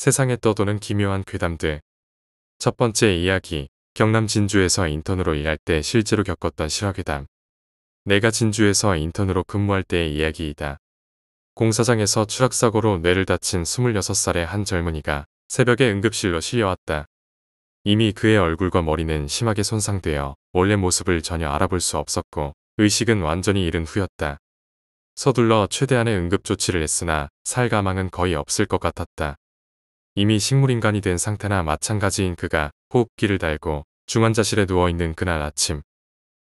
세상에 떠도는 기묘한 괴담들. 첫 번째 이야기. 경남 진주에서 인턴으로 일할 때 실제로 겪었던 실화괴담. 내가 진주에서 인턴으로 근무할 때의 이야기이다. 공사장에서 추락사고로 뇌를 다친 26살의 한 젊은이가 새벽에 응급실로 실려왔다. 이미 그의 얼굴과 머리는 심하게 손상되어 원래 모습을 전혀 알아볼 수 없었고 의식은 완전히 잃은 후였다. 서둘러 최대한의 응급조치를 했으나 살 가망은 거의 없을 것 같았다. 이미 식물인간이 된 상태나 마찬가지인 그가 호흡기를 달고 중환자실에 누워있는 그날 아침.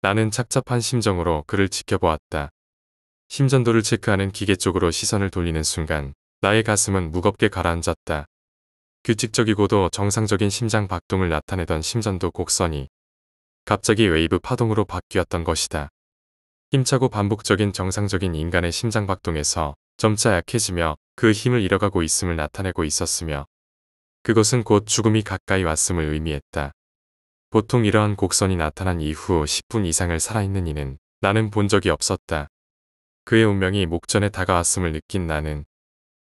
나는 착잡한 심정으로 그를 지켜보았다. 심전도를 체크하는 기계 쪽으로 시선을 돌리는 순간 나의 가슴은 무겁게 가라앉았다. 규칙적이고도 정상적인 심장 박동을 나타내던 심전도 곡선이 갑자기 웨이브 파동으로 바뀌었던 것이다. 힘차고 반복적인 정상적인 인간의 심장 박동에서 점차 약해지며 그 힘을 잃어가고 있음을 나타내고 있었으며 그것은 곧 죽음이 가까이 왔음을 의미했다. 보통 이러한 곡선이 나타난 이후 10분 이상을 살아있는 이는 나는 본 적이 없었다. 그의 운명이 목전에 다가왔음을 느낀 나는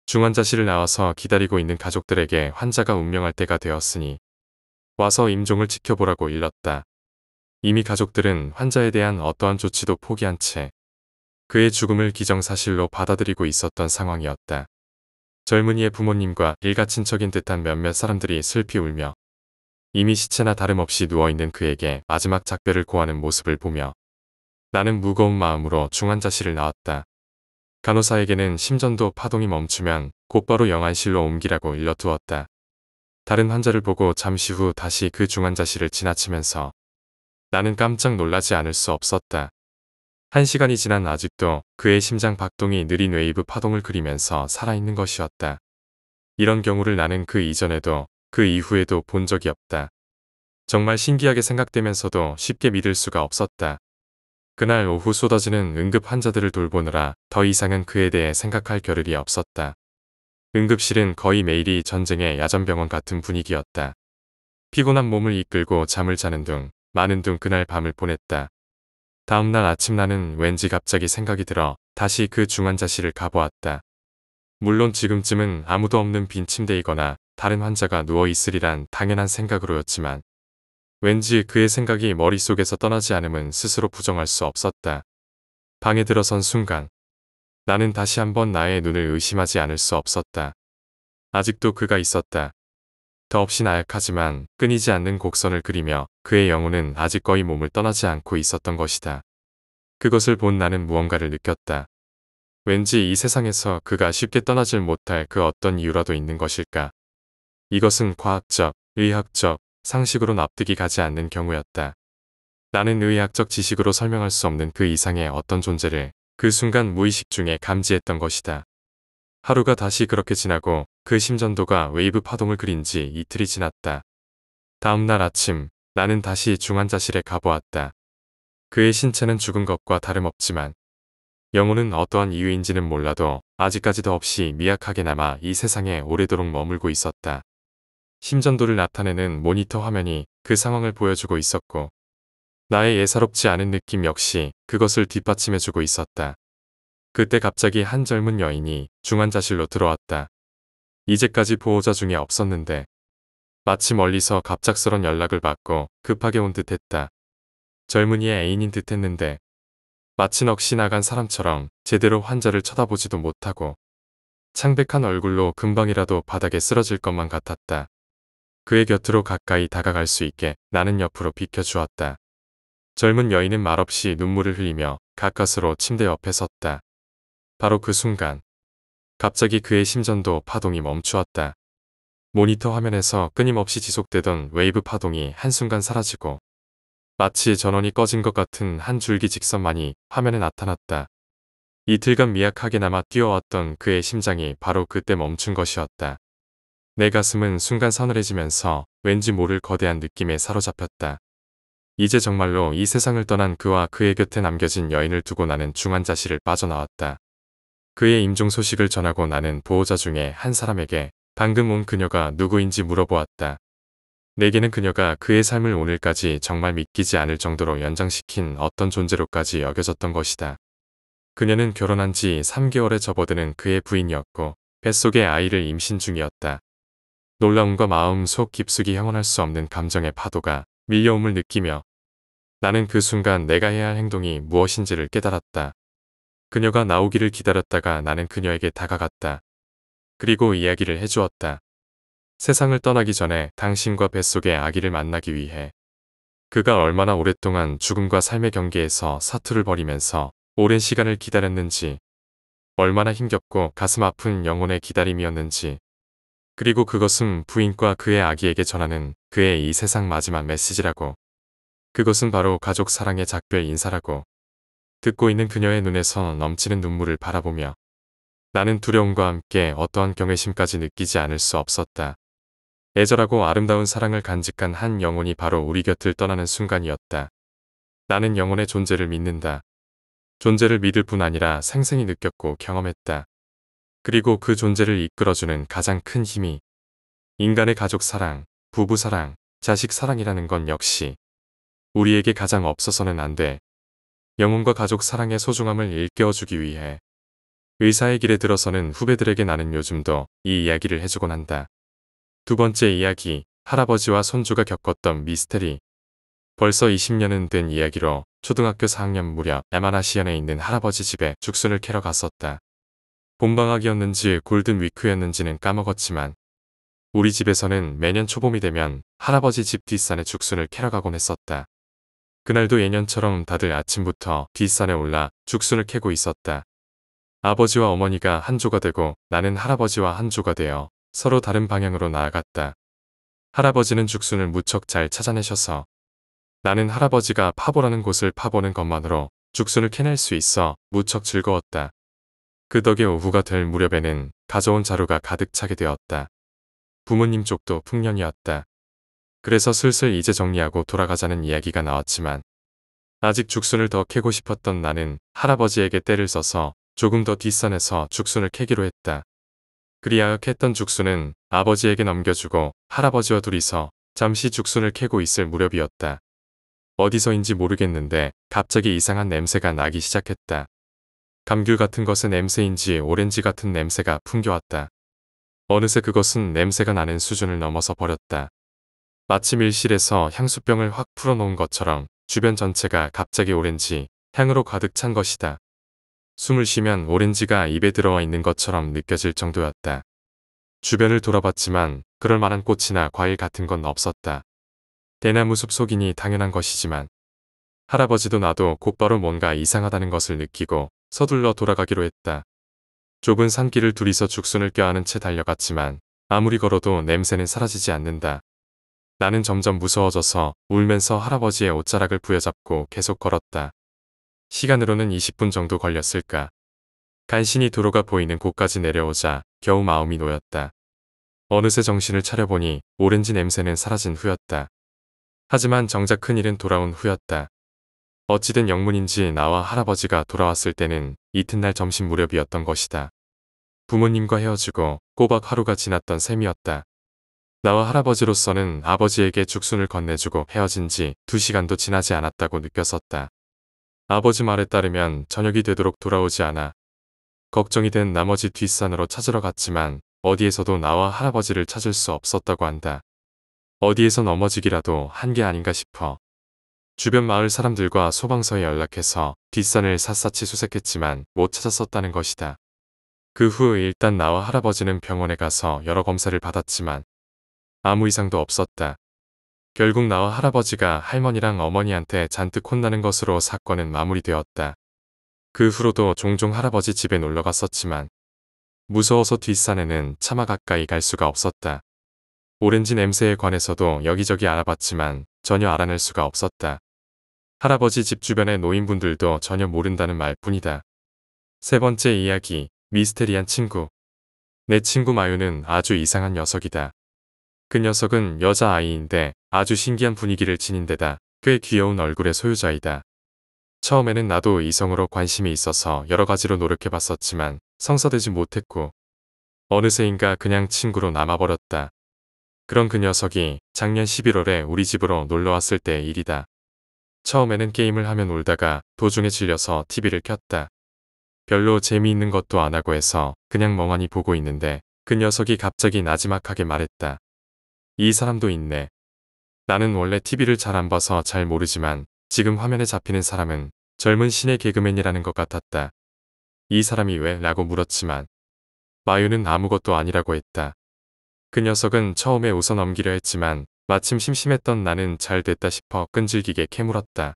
중환자실을 나와서 기다리고 있는 가족들에게 환자가 운명할 때가 되었으니 와서 임종을 지켜보라고 일렀다. 이미 가족들은 환자에 대한 어떠한 조치도 포기한 채 그의 죽음을 기정사실로 받아들이고 있었던 상황이었다. 젊은이의 부모님과 일가 친척인 듯한 몇몇 사람들이 슬피 울며 이미 시체나 다름없이 누워있는 그에게 마지막 작별을 고하는 모습을 보며 나는 무거운 마음으로 중환자실을 나왔다. 간호사에게는 심전도 파동이 멈추면 곧바로 영안실로 옮기라고 일러두었다. 다른 환자를 보고 잠시 후 다시 그 중환자실을 지나치면서 나는 깜짝 놀라지 않을 수 없었다. 1시간이 지난 아직도 그의 심장 박동이 느린 웨이브 파동을 그리면서 살아있는 것이었다. 이런 경우를 나는 그 이전에도 그 이후에도 본 적이 없다. 정말 신기하게 생각되면서도 쉽게 믿을 수가 없었다. 그날 오후 쏟아지는 응급 환자들을 돌보느라 더 이상은 그에 대해 생각할 겨를이 없었다. 응급실은 거의 매일이 전쟁의 야전병원 같은 분위기였다. 피곤한 몸을 이끌고 잠을 자는 둥 많은 둥 그날 밤을 보냈다. 다음날 아침 나는 왠지 갑자기 생각이 들어 다시 그 중환자실을 가보았다. 물론 지금쯤은 아무도 없는 빈 침대이거나 다른 환자가 누워있으리란 당연한 생각으로였지만 왠지 그의 생각이 머릿속에서 떠나지 않음은 스스로 부정할 수 없었다. 방에 들어선 순간 나는 다시 한번 나의 눈을 의심하지 않을 수 없었다. 아직도 그가 있었다. 더없이 나약하지만 끊이지 않는 곡선을 그리며 그의 영혼은 아직 거의 몸을 떠나지 않고 있었던 것이다. 그것을 본 나는 무언가를 느꼈다. 왠지 이 세상에서 그가 쉽게 떠나질 못할 그 어떤 이유라도 있는 것일까. 이것은 과학적, 의학적, 상식으로 납득이 가지 않는 경우였다. 나는 의학적 지식으로 설명할 수 없는 그 이상의 어떤 존재를 그 순간 무의식 중에 감지했던 것이다. 하루가 다시 그렇게 지나고 그 심전도가 웨이브 파동을 그린 지 이틀이 지났다. 다음날 아침 나는 다시 중환자실에 가보았다. 그의 신체는 죽은 것과 다름없지만 영혼은 어떠한 이유인지는 몰라도 아직까지도 없이 미약하게 남아 이 세상에 오래도록 머물고 있었다. 심전도를 나타내는 모니터 화면이 그 상황을 보여주고 있었고 나의 예사롭지 않은 느낌 역시 그것을 뒷받침해주고 있었다. 그때 갑자기 한 젊은 여인이 중환자실로 들어왔다. 이제까지 보호자 중에 없었는데 마치 멀리서 갑작스런 연락을 받고 급하게 온 듯했다. 젊은이의 애인인 듯했는데 마치 넋이 나간 사람처럼 제대로 환자를 쳐다보지도 못하고 창백한 얼굴로 금방이라도 바닥에 쓰러질 것만 같았다. 그의 곁으로 가까이 다가갈 수 있게 나는 옆으로 비켜주었다. 젊은 여인은 말없이 눈물을 흘리며 가까스로 침대 옆에 섰다. 바로 그 순간 갑자기 그의 심전도 파동이 멈추었다. 모니터 화면에서 끊임없이 지속되던 웨이브 파동이 한순간 사라지고 마치 전원이 꺼진 것 같은 한 줄기 직선만이 화면에 나타났다. 이틀간 미약하게 남아 뛰어왔던 그의 심장이 바로 그때 멈춘 것이었다. 내 가슴은 순간 서늘해지면서 왠지 모를 거대한 느낌에 사로잡혔다. 이제 정말로 이 세상을 떠난 그와 그의 곁에 남겨진 여인을 두고 나는 중환자실을 빠져나왔다. 그의 임종 소식을 전하고 나는 보호자 중에 한 사람에게 방금 온 그녀가 누구인지 물어보았다. 내게는 그녀가 그의 삶을 오늘까지 정말 믿기지 않을 정도로 연장시킨 어떤 존재로까지 여겨졌던 것이다. 그녀는 결혼한 지 3개월에 접어드는 그의 부인이었고 뱃속에 아이를 임신 중이었다. 놀라움과 마음 속 깊숙이 형언할 수 없는 감정의 파도가 밀려옴을 느끼며 나는 그 순간 내가 해야 할 행동이 무엇인지를 깨달았다. 그녀가 나오기를 기다렸다가 나는 그녀에게 다가갔다. 그리고 이야기를 해주었다. 세상을 떠나기 전에 당신과 뱃속의 아기를 만나기 위해 그가 얼마나 오랫동안 죽음과 삶의 경계에서 사투를 벌이면서 오랜 시간을 기다렸는지, 얼마나 힘겹고 가슴 아픈 영혼의 기다림이었는지, 그리고 그것은 부인과 그의 아기에게 전하는 그의 이 세상 마지막 메시지라고. 그것은 바로 가족 사랑의 작별 인사라고. 듣고 있는 그녀의 눈에서 넘치는 눈물을 바라보며 나는 두려움과 함께 어떠한 경외심까지 느끼지 않을 수 없었다. 애절하고 아름다운 사랑을 간직한 한 영혼이 바로 우리 곁을 떠나는 순간이었다. 나는 영혼의 존재를 믿는다. 존재를 믿을 뿐 아니라 생생히 느꼈고 경험했다. 그리고 그 존재를 이끌어주는 가장 큰 힘이 인간의 가족 사랑, 부부 사랑, 자식 사랑이라는 건 역시 우리에게 가장 없어서는 안 돼. 영혼과 가족 사랑의 소중함을 일깨워주기 위해 의사의 길에 들어서는 후배들에게 나는 요즘도 이 이야기를 해주곤 한다. 두 번째 이야기, 할아버지와 손주가 겪었던 미스테리. 벌써 20년은 된 이야기로 초등학교 4학년 무렵 야마나시현에 있는 할아버지 집에 죽순을 캐러 갔었다. 봄방학이었는지 골든 위크였는지는 까먹었지만 우리 집에서는 매년 초봄이 되면 할아버지 집 뒷산에 죽순을 캐러 가곤 했었다. 그날도 예년처럼 다들 아침부터 뒷산에 올라 죽순을 캐고 있었다. 아버지와 어머니가 한 조가 되고 나는 할아버지와 한 조가 되어 서로 다른 방향으로 나아갔다. 할아버지는 죽순을 무척 잘 찾아내셔서 나는 할아버지가 파보라는 곳을 파보는 것만으로 죽순을 캐낼 수 있어 무척 즐거웠다. 그 덕에 오후가 될 무렵에는 가져온 자루가 가득 차게 되었다. 부모님 쪽도 풍년이었다. 그래서 슬슬 이제 정리하고 돌아가자는 이야기가 나왔지만 아직 죽순을 더 캐고 싶었던 나는 할아버지에게 떼를 써서 조금 더 뒷산에서 죽순을 캐기로 했다. 그리하여 캤던 죽순은 아버지에게 넘겨주고 할아버지와 둘이서 잠시 죽순을 캐고 있을 무렵이었다. 어디서인지 모르겠는데 갑자기 이상한 냄새가 나기 시작했다. 감귤 같은 것의 냄새인지 오렌지 같은 냄새가 풍겨왔다. 어느새 그것은 냄새가 나는 수준을 넘어서 버렸다. 마치 밀실에서 향수병을 확 풀어놓은 것처럼 주변 전체가 갑자기 오렌지 향으로 가득 찬 것이다. 숨을 쉬면 오렌지가 입에 들어와 있는 것처럼 느껴질 정도였다. 주변을 돌아봤지만 그럴 만한 꽃이나 과일 같은 건 없었다. 대나무 숲 속이니 당연한 것이지만 할아버지도 나도 곧바로 뭔가 이상하다는 것을 느끼고 서둘러 돌아가기로 했다. 좁은 산길을 둘이서 죽순을 껴안은 채 달려갔지만 아무리 걸어도 냄새는 사라지지 않는다. 나는 점점 무서워져서 울면서 할아버지의 옷자락을 부여잡고 계속 걸었다. 시간으로는 20분 정도 걸렸을까. 간신히 도로가 보이는 곳까지 내려오자 겨우 마음이 놓였다. 어느새 정신을 차려보니 오렌지 냄새는 사라진 후였다. 하지만 정작 큰일은 돌아온 후였다. 어찌된 영문인지 나와 할아버지가 돌아왔을 때는 이튿날 점심 무렵이었던 것이다. 부모님과 헤어지고 꼬박 하루가 지났던 셈이었다. 나와 할아버지로서는 아버지에게 죽순을 건네주고 헤어진 지 2시간도 지나지 않았다고 느꼈었다. 아버지 말에 따르면 저녁이 되도록 돌아오지 않아 걱정이 된 나머지 뒷산으로 찾으러 갔지만 어디에서도 나와 할아버지를 찾을 수 없었다고 한다. 어디에서 넘어지기라도 한 게 아닌가 싶어. 주변 마을 사람들과 소방서에 연락해서 뒷산을 샅샅이 수색했지만 못 찾았었다는 것이다. 그 후 일단 나와 할아버지는 병원에 가서 여러 검사를 받았지만 아무 이상도 없었다. 결국 나와 할아버지가 할머니랑 어머니한테 잔뜩 혼나는 것으로 사건은 마무리되었다. 그 후로도 종종 할아버지 집에 놀러 갔었지만 무서워서 뒷산에는 차마 가까이 갈 수가 없었다. 오렌지 냄새에 관해서도 여기저기 알아봤지만 전혀 알아낼 수가 없었다. 할아버지 집 주변의 노인분들도 전혀 모른다는 말뿐이다. 세 번째 이야기, 미스테리한 친구. 내 친구 마유는 아주 이상한 녀석이다. 그 녀석은 여자아이인데 아주 신기한 분위기를 지닌 데다 꽤 귀여운 얼굴의 소유자이다. 처음에는 나도 이성으로 관심이 있어서 여러 가지로 노력해봤었지만 성사되지 못했고 어느새인가 그냥 친구로 남아버렸다. 그런 그 녀석이 작년 11월에 우리 집으로 놀러왔을 때의 일이다. 처음에는 게임을 하며 놀다가 도중에 질려서 TV를 켰다. 별로 재미있는 것도 안 하고 해서 그냥 멍하니 보고 있는데 그 녀석이 갑자기 나지막하게 말했다. 이 사람도 있네. 나는 원래 TV를 잘 안 봐서 잘 모르지만 지금 화면에 잡히는 사람은 젊은 신의 개그맨이라는 것 같았다. 이 사람이 왜? 라고 물었지만 마유는 아무것도 아니라고 했다. 그 녀석은 처음에 웃어 넘기려 했지만 마침 심심했던 나는 잘 됐다 싶어 끈질기게 캐물었다.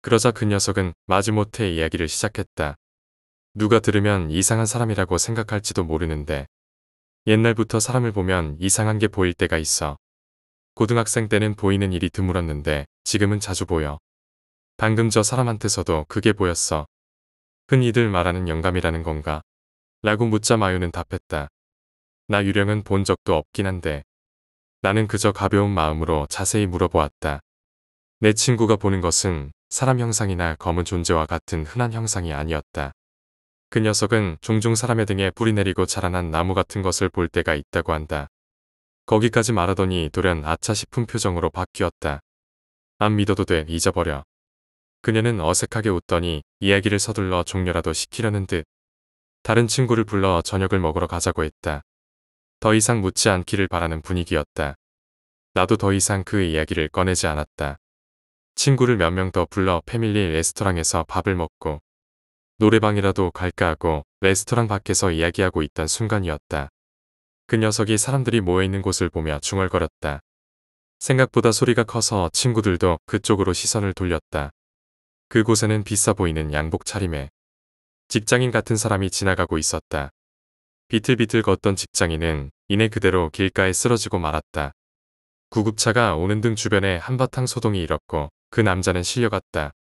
그러자 그 녀석은 마지못해 이야기를 시작했다. 누가 들으면 이상한 사람이라고 생각할지도 모르는데 옛날부터 사람을 보면 이상한 게 보일 때가 있어. 고등학생 때는 보이는 일이 드물었는데 지금은 자주 보여. 방금 저 사람한테서도 그게 보였어. 흔히들 말하는 영감이라는 건가? 라고 묻자 마유는 답했다. 나 유령은 본 적도 없긴 한데 나는 그저 가벼운 마음으로 자세히 물어보았다. 내 친구가 보는 것은 사람 형상이나 검은 존재와 같은 흔한 형상이 아니었다. 그 녀석은 종종 사람의 등에 뿌리 내리고 자라난 나무 같은 것을 볼 때가 있다고 한다. 거기까지 말하더니 돌연 아차 싶은 표정으로 바뀌었다. 안 믿어도 돼, 잊어버려. 그녀는 어색하게 웃더니 이야기를 서둘러 종료라도 시키려는 듯 다른 친구를 불러 저녁을 먹으러 가자고 했다. 더 이상 묻지 않기를 바라는 분위기였다. 나도 더 이상 그 이야기를 꺼내지 않았다. 친구를 몇 명 더 불러 패밀리 레스토랑에서 밥을 먹고 노래방이라도 갈까 하고 레스토랑 밖에서 이야기하고 있던 순간이었다. 그 녀석이 사람들이 모여있는 곳을 보며 중얼거렸다. 생각보다 소리가 커서 친구들도 그쪽으로 시선을 돌렸다. 그곳에는 비싸 보이는 양복 차림에 직장인 같은 사람이 지나가고 있었다. 비틀비틀 걷던 직장인은 이내 그대로 길가에 쓰러지고 말았다. 구급차가 오는 등 주변에 한바탕 소동이 일었고 그 남자는 실려갔다.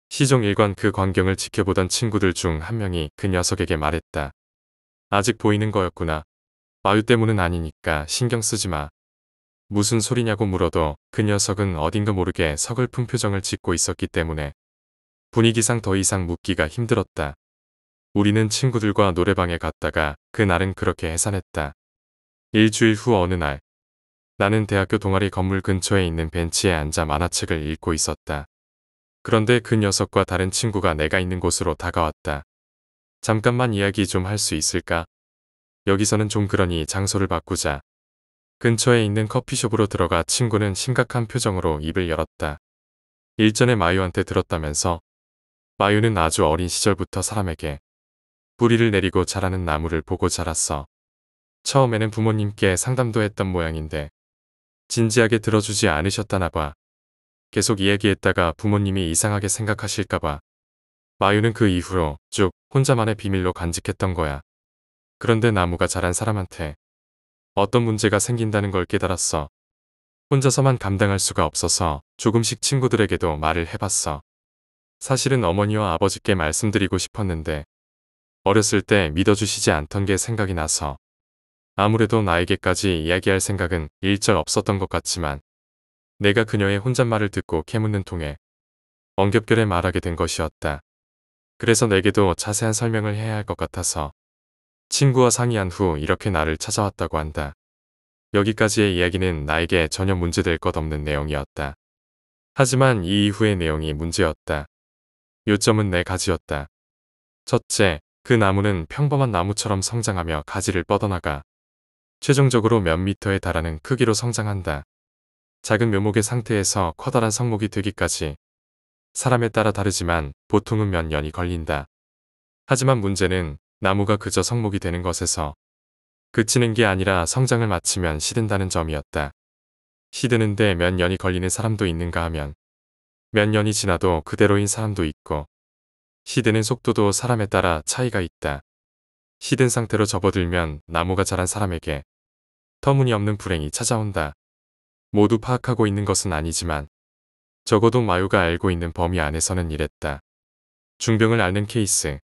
시종 일관 그 광경을 지켜보던 친구들 중 한 명이 그 녀석에게 말했다. 아직 보이는 거였구나. 마유 때문은 아니니까 신경 쓰지 마. 무슨 소리냐고 물어도 그 녀석은 어딘가 모르게 서글픈 표정을 짓고 있었기 때문에 분위기상 더 이상 묻기가 힘들었다. 우리는 친구들과 노래방에 갔다가 그날은 그렇게 해산했다. 일주일 후 어느 날 나는 대학교 동아리 건물 근처에 있는 벤치에 앉아 만화책을 읽고 있었다. 그런데 그 녀석과 다른 친구가 내가 있는 곳으로 다가왔다. 잠깐만 이야기 좀 할 수 있을까? 여기서는 좀 그러니 장소를 바꾸자. 근처에 있는 커피숍으로 들어가 친구는 심각한 표정으로 입을 열었다. 일전에 마유한테 들었다면서? 마유는 아주 어린 시절부터 사람에게 뿌리를 내리고 자라는 나무를 보고 자랐어. 처음에는 부모님께 상담도 했던 모양인데 진지하게 들어주지 않으셨다나 봐. 계속 이야기했다가 부모님이 이상하게 생각하실까봐. 마유는 그 이후로 쭉 혼자만의 비밀로 간직했던 거야. 그런데 나무가 자란 사람한테 어떤 문제가 생긴다는 걸 깨달았어. 혼자서만 감당할 수가 없어서 조금씩 친구들에게도 말을 해봤어. 사실은 어머니와 아버지께 말씀드리고 싶었는데 어렸을 때 믿어주시지 않던 게 생각이 나서 아무래도 나에게까지 이야기할 생각은 일절 없었던 것 같지만 내가 그녀의 혼잣말을 듣고 캐묻는 통에 엉겹결에 말하게 된 것이었다. 그래서 내게도 자세한 설명을 해야 할 것 같아서 친구와 상의한 후 이렇게 나를 찾아왔다고 한다. 여기까지의 이야기는 나에게 전혀 문제될 것 없는 내용이었다. 하지만 이 이후의 내용이 문제였다. 요점은 네 가지였다. 첫째, 그 나무는 평범한 나무처럼 성장하며 가지를 뻗어나가 최종적으로 몇 미터에 달하는 크기로 성장한다. 작은 묘목의 상태에서 커다란 성목이 되기까지 사람에 따라 다르지만 보통은 몇 년이 걸린다. 하지만 문제는 나무가 그저 성목이 되는 것에서 그치는 게 아니라 성장을 마치면 시든다는 점이었다. 시드는데 몇 년이 걸리는 사람도 있는가 하면 몇 년이 지나도 그대로인 사람도 있고 시드는 속도도 사람에 따라 차이가 있다. 시든 상태로 접어들면 나무가 자란 사람에게 터무니없는 불행이 찾아온다. 모두 파악하고 있는 것은 아니지만 적어도 마유가 알고 있는 범위 안에서는 이랬다. 중병을 앓는 케이스,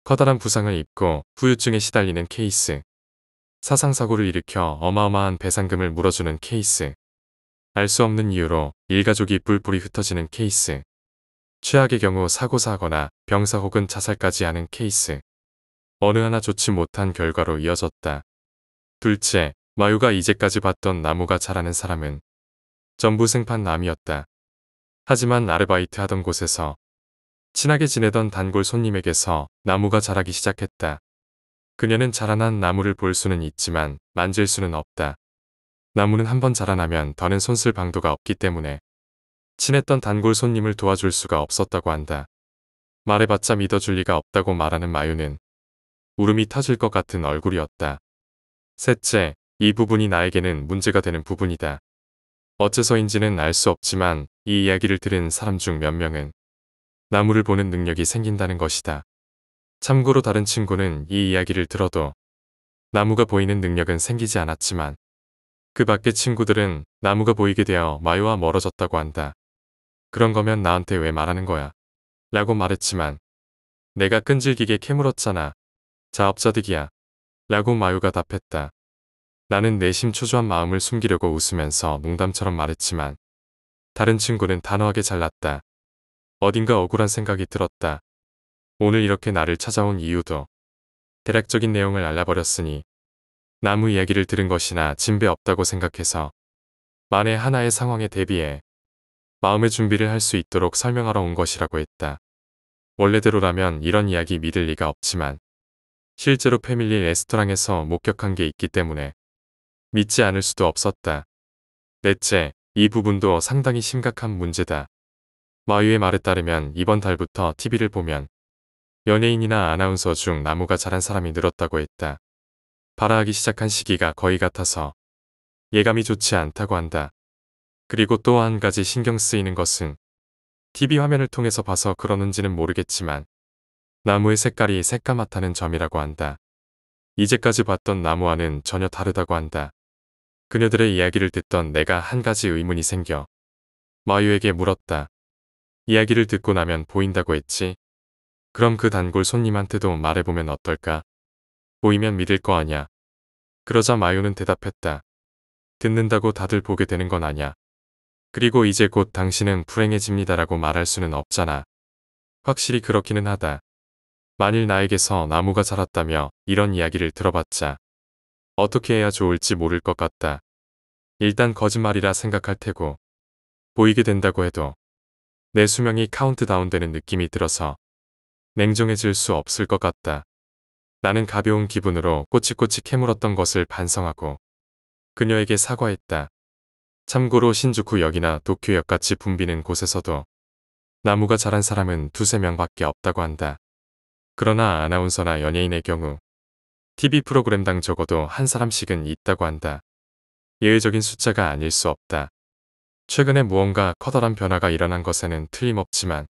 커다란 부상을 입고 후유증에 시달리는 케이스, 사상사고를 일으켜 어마어마한 배상금을 물어주는 케이스, 알 수 없는 이유로 일가족이 뿔뿔이 흩어지는 케이스, 최악의 경우 사고사 하거나 병사 혹은 자살까지 하는 케이스. 어느 하나 좋지 못한 결과로 이어졌다. 둘째, 마유가 이제까지 봤던 나무가 자라는 사람은 전부 생판남이었다. 하지만 아르바이트 하던 곳에서 친하게 지내던 단골 손님에게서 나무가 자라기 시작했다. 그녀는 자라난 나무를 볼 수는 있지만 만질 수는 없다. 나무는 한번 자라나면 더는 손쓸 방도가 없기 때문에 친했던 단골 손님을 도와줄 수가 없었다고 한다. 말해봤자 믿어줄 리가 없다고 말하는 마유는 울음이 터질 것 같은 얼굴이었다. 셋째, 이 부분이 나에게는 문제가 되는 부분이다. 어째서인지는 알 수 없지만 이 이야기를 들은 사람 중 몇 명은 나무를 보는 능력이 생긴다는 것이다. 참고로 다른 친구는 이 이야기를 들어도 나무가 보이는 능력은 생기지 않았지만 그 밖의 친구들은 나무가 보이게 되어 마유와 멀어졌다고 한다. 그런 거면 나한테 왜 말하는 거야? 라고 말했지만 내가 끈질기게 캐물었잖아. 자업자득이야. 라고 마유가 답했다. 나는 내심 초조한 마음을 숨기려고 웃으면서 농담처럼 말했지만 다른 친구는 단호하게 잘랐다. 어딘가 억울한 생각이 들었다. 오늘 이렇게 나를 찾아온 이유도 대략적인 내용을 알아버렸으니 나무 이야기를 들은 것이나 진배 없다고 생각해서 만에 하나의 상황에 대비해 마음의 준비를 할 수 있도록 설명하러 온 것이라고 했다. 원래대로라면 이런 이야기 믿을 리가 없지만 실제로 패밀리 레스토랑에서 목격한 게 있기 때문에 믿지 않을 수도 없었다. 넷째, 이 부분도 상당히 심각한 문제다. 마유의 말에 따르면 이번 달부터 TV를 보면 연예인이나 아나운서 중 나무가 자란 사람이 늘었다고 했다. 발아하기 시작한 시기가 거의 같아서 예감이 좋지 않다고 한다. 그리고 또 한 가지 신경 쓰이는 것은 TV 화면을 통해서 봐서 그러는지는 모르겠지만 나무의 색깔이 새까맣다는 점이라고 한다. 이제까지 봤던 나무와는 전혀 다르다고 한다. 그녀들의 이야기를 듣던 내가 한 가지 의문이 생겨 마유에게 물었다. 이야기를 듣고 나면 보인다고 했지? 그럼 그 단골 손님한테도 말해보면 어떨까? 보이면 믿을 거 아냐? 그러자 마유는 대답했다. 듣는다고 다들 보게 되는 건 아냐. 그리고 이제 곧 당신은 불행해집니다라고 말할 수는 없잖아. 확실히 그렇기는 하다. 만일 나에게서 나무가 자랐다며 이런 이야기를 들어봤자 어떻게 해야 좋을지 모를 것 같다. 일단 거짓말이라 생각할 테고 보이게 된다고 해도 내 수명이 카운트다운 되는 느낌이 들어서 냉정해질 수 없을 것 같다. 나는 가벼운 기분으로 꼬치꼬치 캐물었던 것을 반성하고 그녀에게 사과했다. 참고로 신주쿠역이나 도쿄역같이 붐비는 곳에서도 나무가 자란 사람은 두세 명밖에 없다고 한다. 그러나 아나운서나 연예인의 경우 TV 프로그램당 적어도 한 사람씩은 있다고 한다. 예외적인 숫자가 아닐 수 없다. 최근에 무언가 커다란 변화가 일어난 것에는 틀림없지만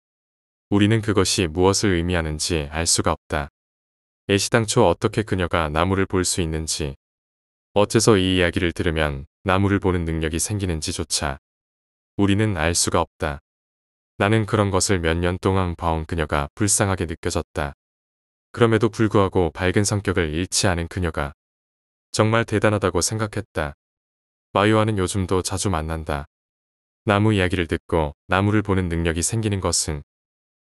우리는 그것이 무엇을 의미하는지 알 수가 없다. 애시당초 어떻게 그녀가 나무를 볼 수 있는지, 어째서 이 이야기를 들으면 나무를 보는 능력이 생기는지조차 우리는 알 수가 없다. 나는 그런 것을 몇 년 동안 봐온 그녀가 불쌍하게 느껴졌다. 그럼에도 불구하고 밝은 성격을 잃지 않은 그녀가 정말 대단하다고 생각했다. 마유와는 요즘도 자주 만난다. 나무 이야기를 듣고 나무를 보는 능력이 생기는 것은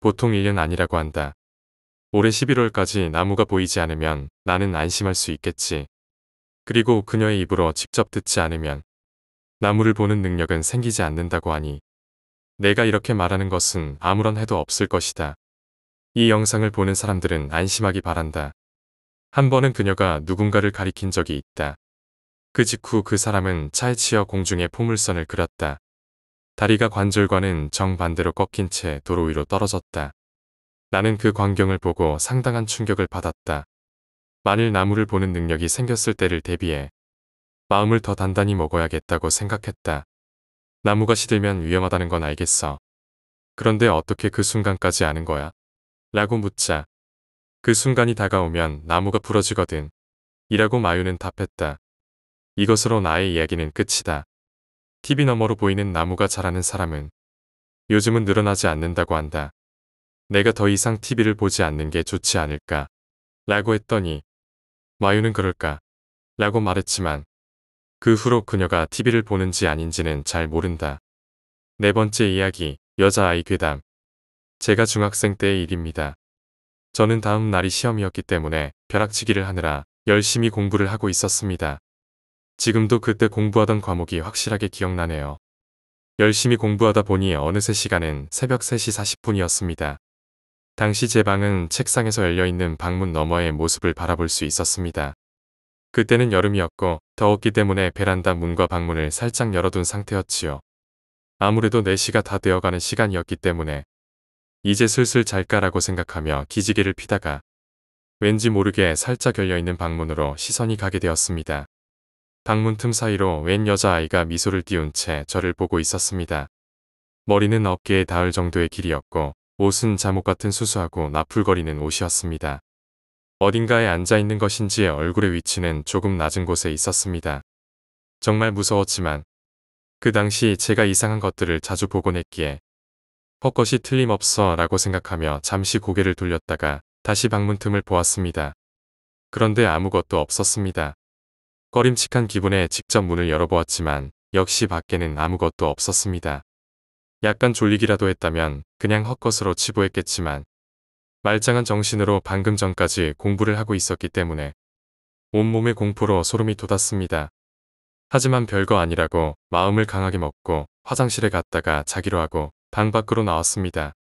보통 1년 아니라고 한다. 올해 11월까지 나무가 보이지 않으면 나는 안심할 수 있겠지. 그리고 그녀의 입으로 직접 듣지 않으면 나무를 보는 능력은 생기지 않는다고 하니 내가 이렇게 말하는 것은 아무런 해도 없을 것이다. 이 영상을 보는 사람들은 안심하기 바란다. 한 번은 그녀가 누군가를 가리킨 적이 있다. 그 직후 그 사람은 차에 치여 공중에 포물선을 그렸다. 다리가 관절과는 정반대로 꺾인 채 도로 위로 떨어졌다. 나는 그 광경을 보고 상당한 충격을 받았다. 만일 나무를 보는 능력이 생겼을 때를 대비해 마음을 더 단단히 먹어야겠다고 생각했다. 나무가 시들면 위험하다는 건 알겠어. 그런데 어떻게 그 순간까지 아는 거야? 라고 묻자 그 순간이 다가오면 나무가 부러지거든. 이라고 마유는 답했다. 이것으로 나의 이야기는 끝이다. TV 너머로 보이는 나무가 자라는 사람은 요즘은 늘어나지 않는다고 한다. 내가 더 이상 TV를 보지 않는 게 좋지 않을까? 라고 했더니 마유는 그럴까? 라고 말했지만 그 후로 그녀가 TV를 보는지 아닌지는 잘 모른다. 네 번째 이야기, 여자아이 괴담. 제가 중학생 때의 일입니다. 저는 다음 날이 시험이었기 때문에 벼락치기를 하느라 열심히 공부를 하고 있었습니다. 지금도 그때 공부하던 과목이 확실하게 기억나네요. 열심히 공부하다 보니 어느새 시간은 새벽 3시 40분이었습니다. 당시 제 방은 책상에서 열려있는 방문 너머의 모습을 바라볼 수 있었습니다. 그때는 여름이었고 더웠기 때문에 베란다 문과 방문을 살짝 열어둔 상태였지요. 아무래도 4시가 다 되어가는 시간이었기 때문에 이제 슬슬 잘까라고 생각하며 기지개를 피다가 왠지 모르게 살짝 열려있는 방문으로 시선이 가게 되었습니다. 방문 틈 사이로 웬 여자아이가 미소를 띄운 채 저를 보고 있었습니다. 머리는 어깨에 닿을 정도의 길이였고 옷은 잠옷 같은 수수하고 나풀거리는 옷이었습니다. 어딘가에 앉아있는 것인지 얼굴의 위치는 조금 낮은 곳에 있었습니다. 정말 무서웠지만 그 당시 제가 이상한 것들을 자주 보곤 했기에 헛것이 틀림없어 라고 생각하며 잠시 고개를 돌렸다가 다시 방문 틈을 보았습니다. 그런데 아무것도 없었습니다. 꺼림칙한 기분에 직접 문을 열어보았지만 역시 밖에는 아무것도 없었습니다. 약간 졸리기라도 했다면 그냥 헛것으로 치부했겠지만 말짱한 정신으로 방금 전까지 공부를 하고 있었기 때문에 온몸의 공포로 소름이 돋았습니다. 하지만 별거 아니라고 마음을 강하게 먹고 화장실에 갔다가 자기로 하고 방 밖으로 나왔습니다.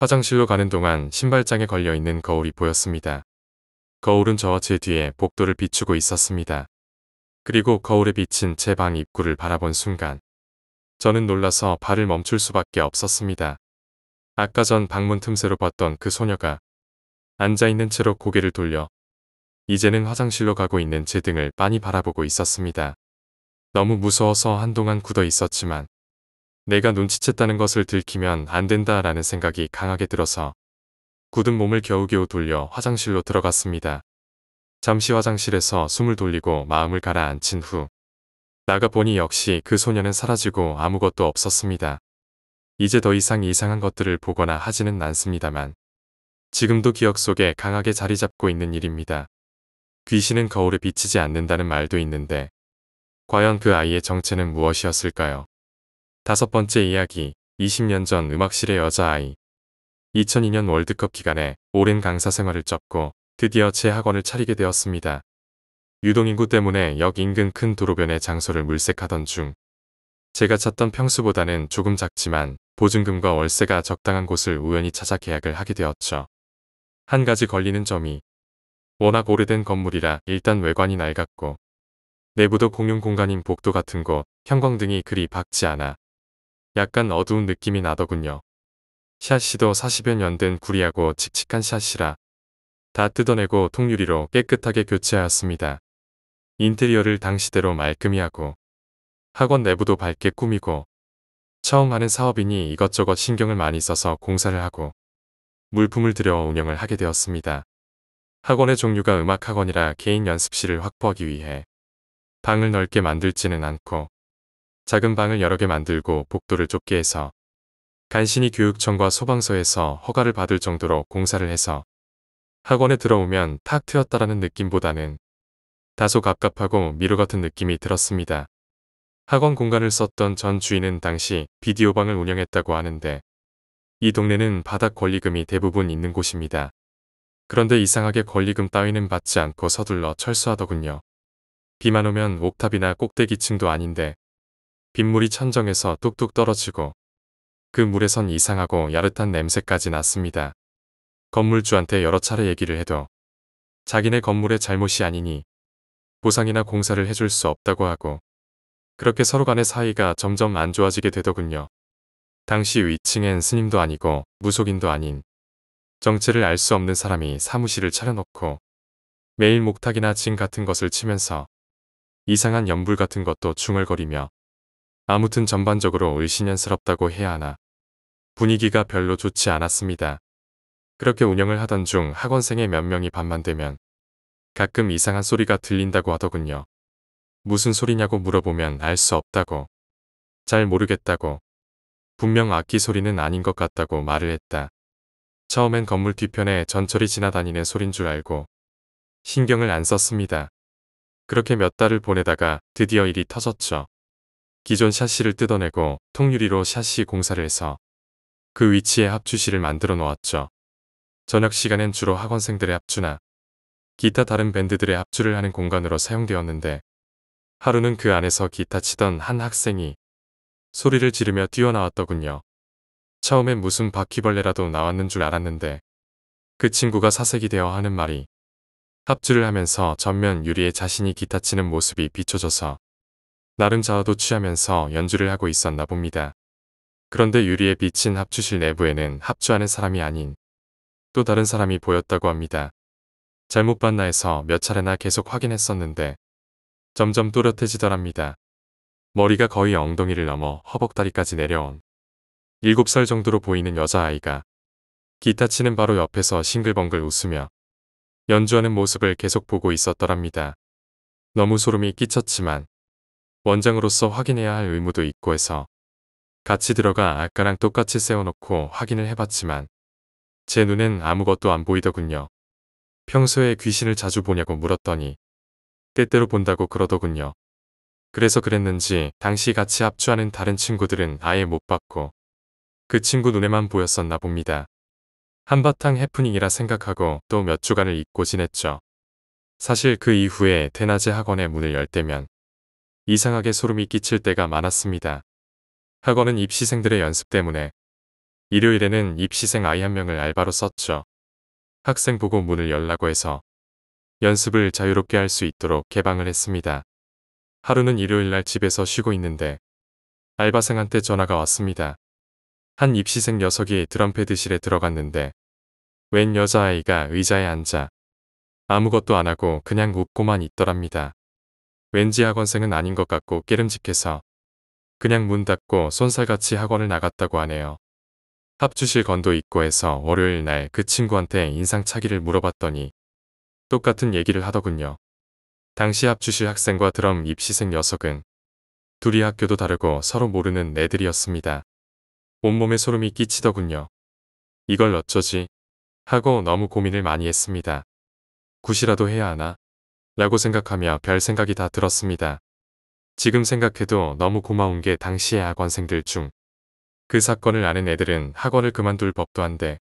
화장실로 가는 동안 신발장에 걸려있는 거울이 보였습니다. 거울은 저와 제 뒤에 복도를 비추고 있었습니다. 그리고 거울에 비친 제 방 입구를 바라본 순간 저는 놀라서 발을 멈출 수밖에 없었습니다. 아까 전 방문 틈새로 봤던 그 소녀가 앉아있는 채로 고개를 돌려 이제는 화장실로 가고 있는 제 등을 빤히 바라보고 있었습니다. 너무 무서워서 한동안 굳어 있었지만 내가 눈치챘다는 것을 들키면 안 된다라는 생각이 강하게 들어서 굳은 몸을 겨우겨우 돌려 화장실로 들어갔습니다. 잠시 화장실에서 숨을 돌리고 마음을 가라앉힌 후 나가보니 역시 그 소녀는 사라지고 아무것도 없었습니다. 이제 더 이상 이상한 것들을 보거나 하지는 않습니다만 지금도 기억 속에 강하게 자리 잡고 있는 일입니다. 귀신은 거울에 비치지 않는다는 말도 있는데 과연 그 아이의 정체는 무엇이었을까요? 5번째 이야기, 20년 전 음악실의 여자아이. 2002년 월드컵 기간에 오랜 강사 생활을 접고 드디어 제 학원을 차리게 되었습니다. 유동인구 때문에 역 인근 큰 도로변의 장소를 물색하던 중 제가 찾던 평수보다는 조금 작지만 보증금과 월세가 적당한 곳을 우연히 찾아 계약을 하게 되었죠. 한 가지 걸리는 점이 워낙 오래된 건물이라 일단 외관이 낡았고 내부도 공용 공간인 복도 같은 곳, 형광등이 그리 밝지 않아 약간 어두운 느낌이 나더군요. 샤시도 40여 년 된 구리하고 칙칙한 샤시라 다 뜯어내고 통유리로 깨끗하게 교체하였습니다. 인테리어를 당시대로 말끔히 하고 학원 내부도 밝게 꾸미고 처음 하는 사업이니 이것저것 신경을 많이 써서 공사를 하고 물품을 들여 운영을 하게 되었습니다. 학원의 종류가 음악학원이라 개인 연습실을 확보하기 위해 방을 넓게 만들지는 않고 작은 방을 여러 개 만들고 복도를 좁게 해서 간신히 교육청과 소방서에서 허가를 받을 정도로 공사를 해서 학원에 들어오면 탁 트였다라는 느낌보다는 다소 갑갑하고 미로 같은 느낌이 들었습니다. 학원 공간을 썼던 전 주인은 당시 비디오방을 운영했다고 하는데 이 동네는 바닥 권리금이 대부분 있는 곳입니다. 그런데 이상하게 권리금 따위는 받지 않고 서둘러 철수하더군요. 비만 오면 옥탑이나 꼭대기층도 아닌데 빗물이 천정에서 뚝뚝 떨어지고 그 물에선 이상하고 야릇한 냄새까지 났습니다. 건물주한테 여러 차례 얘기를 해도 자기네 건물의 잘못이 아니니 보상이나 공사를 해줄 수 없다고 하고 그렇게 서로 간의 사이가 점점 안 좋아지게 되더군요. 당시 위층엔 스님도 아니고 무속인도 아닌 정체를 알 수 없는 사람이 사무실을 차려놓고 매일 목탁이나 징 같은 것을 치면서 이상한 연불 같은 것도 중얼거리며 아무튼 전반적으로 을씨년스럽다고 해야 하나 분위기가 별로 좋지 않았습니다. 그렇게 운영을 하던 중 학원생의 몇 명이 밤만 되면 가끔 이상한 소리가 들린다고 하더군요. 무슨 소리냐고 물어보면 알 수 없다고, 잘 모르겠다고, 분명 악기 소리는 아닌 것 같다고 말을 했다. 처음엔 건물 뒤편에 전철이 지나다니는 소린 줄 알고 신경을 안 썼습니다. 그렇게 몇 달을 보내다가 드디어 일이 터졌죠. 기존 샤시를 뜯어내고 통유리로 샤시 공사를 해서 그 위치에 합주실을 만들어 놓았죠. 저녁 시간엔 주로 학원생들의 합주나 기타 다른 밴드들의 합주를 하는 공간으로 사용되었는데 하루는 그 안에서 기타 치던 한 학생이 소리를 지르며 뛰어나왔더군요. 처음엔 무슨 바퀴벌레라도 나왔는 줄 알았는데 그 친구가 사색이 되어 하는 말이 합주를 하면서 전면 유리에 자신이 기타 치는 모습이 비춰져서 나름 자아도 취하면서 연주를 하고 있었나 봅니다. 그런데 유리에 비친 합주실 내부에는 합주하는 사람이 아닌 또 다른 사람이 보였다고 합니다. 잘못 봤나 해서 몇 차례나 계속 확인했었는데 점점 또렷해지더랍니다. 머리가 거의 엉덩이를 넘어 허벅다리까지 내려온 7살 정도로 보이는 여자아이가 기타 치는 바로 옆에서 싱글벙글 웃으며 연주하는 모습을 계속 보고 있었더랍니다. 너무 소름이 끼쳤지만 원장으로서 확인해야 할 의무도 있고 해서 같이 들어가 아까랑 똑같이 세워놓고 확인을 해봤지만 제 눈엔 아무것도 안 보이더군요. 평소에 귀신을 자주 보냐고 물었더니 때때로 본다고 그러더군요. 그래서 그랬는지 당시 같이 합주하는 다른 친구들은 아예 못 봤고 그 친구 눈에만 보였었나 봅니다. 한바탕 해프닝이라 생각하고 또 몇 주간을 잊고 지냈죠. 사실 그 이후에 대낮에 학원의 문을 열 때면 이상하게 소름이 끼칠 때가 많았습니다. 학원은 입시생들의 연습 때문에 일요일에는 입시생 아이 한 명을 알바로 썼죠. 학생 보고 문을 열라고 해서 연습을 자유롭게 할 수 있도록 개방을 했습니다. 하루는 일요일날 집에서 쉬고 있는데 알바생한테 전화가 왔습니다. 한 입시생 녀석이 드럼패드실에 들어갔는데 웬 여자아이가 의자에 앉아 아무것도 안 하고 그냥 웃고만 있더랍니다. 왠지 학원생은 아닌 것 같고 깨름직해서 그냥 문 닫고 쏜살같이 학원을 나갔다고 하네요. 합주실 건도 있고 해서 월요일 날 그 친구한테 인상차기를 물어봤더니 똑같은 얘기를 하더군요. 당시 합주실 학생과 드럼 입시생 녀석은 둘이 학교도 다르고 서로 모르는 애들이었습니다. 온몸에 소름이 끼치더군요. 이걸 어쩌지? 하고 너무 고민을 많이 했습니다. 굿이라도 해야 하나? 라고 생각하며 별 생각이 다 들었습니다. 지금 생각해도 너무 고마운 게 당시의 학원생들 중 그 사건을 아는 애들은 학원을 그만둘 법도 한데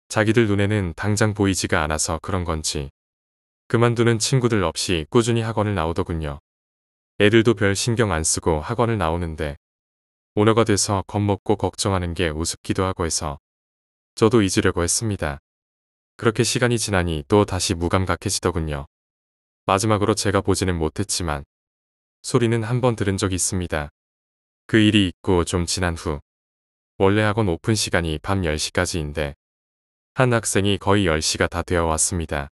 자기들 눈에는 당장 보이지가 않아서 그런 건지 그만두는 친구들 없이 꾸준히 학원을 나오더군요. 애들도 별 신경 안 쓰고 학원을 나오는데 오너가 돼서 겁먹고 걱정하는 게 우습기도 하고 해서 저도 잊으려고 했습니다. 그렇게 시간이 지나니 또 다시 무감각해지더군요. 마지막으로 제가 보지는 못했지만 소리는 한 번 들은 적이 있습니다. 그 일이 있고 좀 지난 후 원래 학원 오픈 시간이 밤 10시까지인데 한 학생이 거의 10시가 다 되어 왔습니다.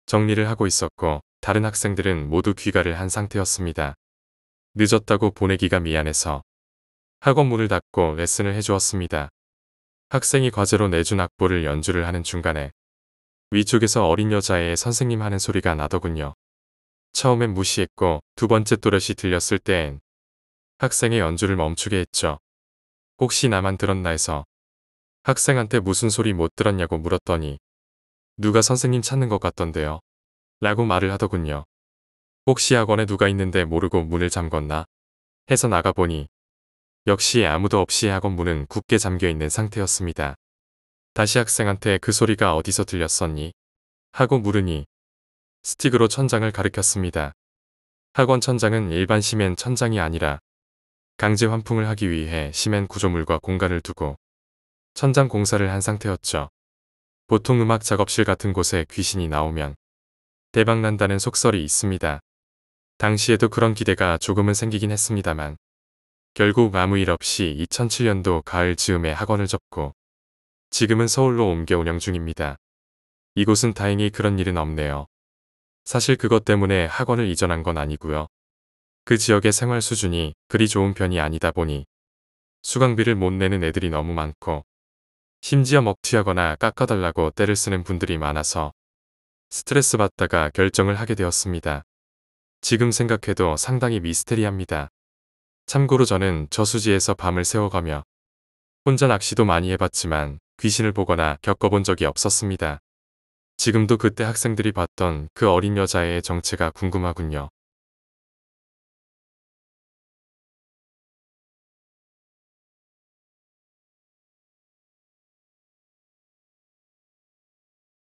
정리를 하고 있었고 다른 학생들은 모두 귀가를 한 상태였습니다. 늦었다고 보내기가 미안해서 학원 문을 닫고 레슨을 해주었습니다. 학생이 과제로 내준 악보를 연주를 하는 중간에 위쪽에서 어린 여자의 선생님 하는 소리가 나더군요. 처음엔 무시했고 두 번째 또렷이 들렸을 땐 학생의 연주를 멈추게 했죠. 혹시 나만 들었나 해서 학생한테 무슨 소리 못 들었냐고 물었더니 누가 선생님 찾는 것 같던데요. 라고 말을 하더군요. 혹시 학원에 누가 있는데 모르고 문을 잠궜나 해서 나가보니 역시 아무도 없이 학원 문은 굳게 잠겨있는 상태였습니다. 다시 학생한테 그 소리가 어디서 들렸었니? 하고 물으니 스틱으로 천장을 가리켰습니다. 학원 천장은 일반 시멘 천장이 아니라 강제 환풍을 하기 위해 시멘 구조물과 공간을 두고 천장 공사를 한 상태였죠. 보통 음악 작업실 같은 곳에 귀신이 나오면 대박난다는 속설이 있습니다. 당시에도 그런 기대가 조금은 생기긴 했습니다만 결국 아무 일 없이 2007년도 가을 즈음에 학원을 접고 지금은 서울로 옮겨 운영 중입니다. 이곳은 다행히 그런 일은 없네요. 사실 그것 때문에 학원을 이전한 건 아니고요. 그 지역의 생활 수준이 그리 좋은 편이 아니다 보니 수강비를 못 내는 애들이 너무 많고 심지어 먹튀하거나 깎아달라고 떼를 쓰는 분들이 많아서 스트레스 받다가 결정을 하게 되었습니다. 지금 생각해도 상당히 미스테리합니다. 참고로 저는 저수지에서 밤을 새워가며 혼자 낚시도 많이 해봤지만 귀신을 보거나 겪어본 적이 없었습니다. 지금도 그때 학생들이 봤던 그 어린 여자의 정체가 궁금하군요.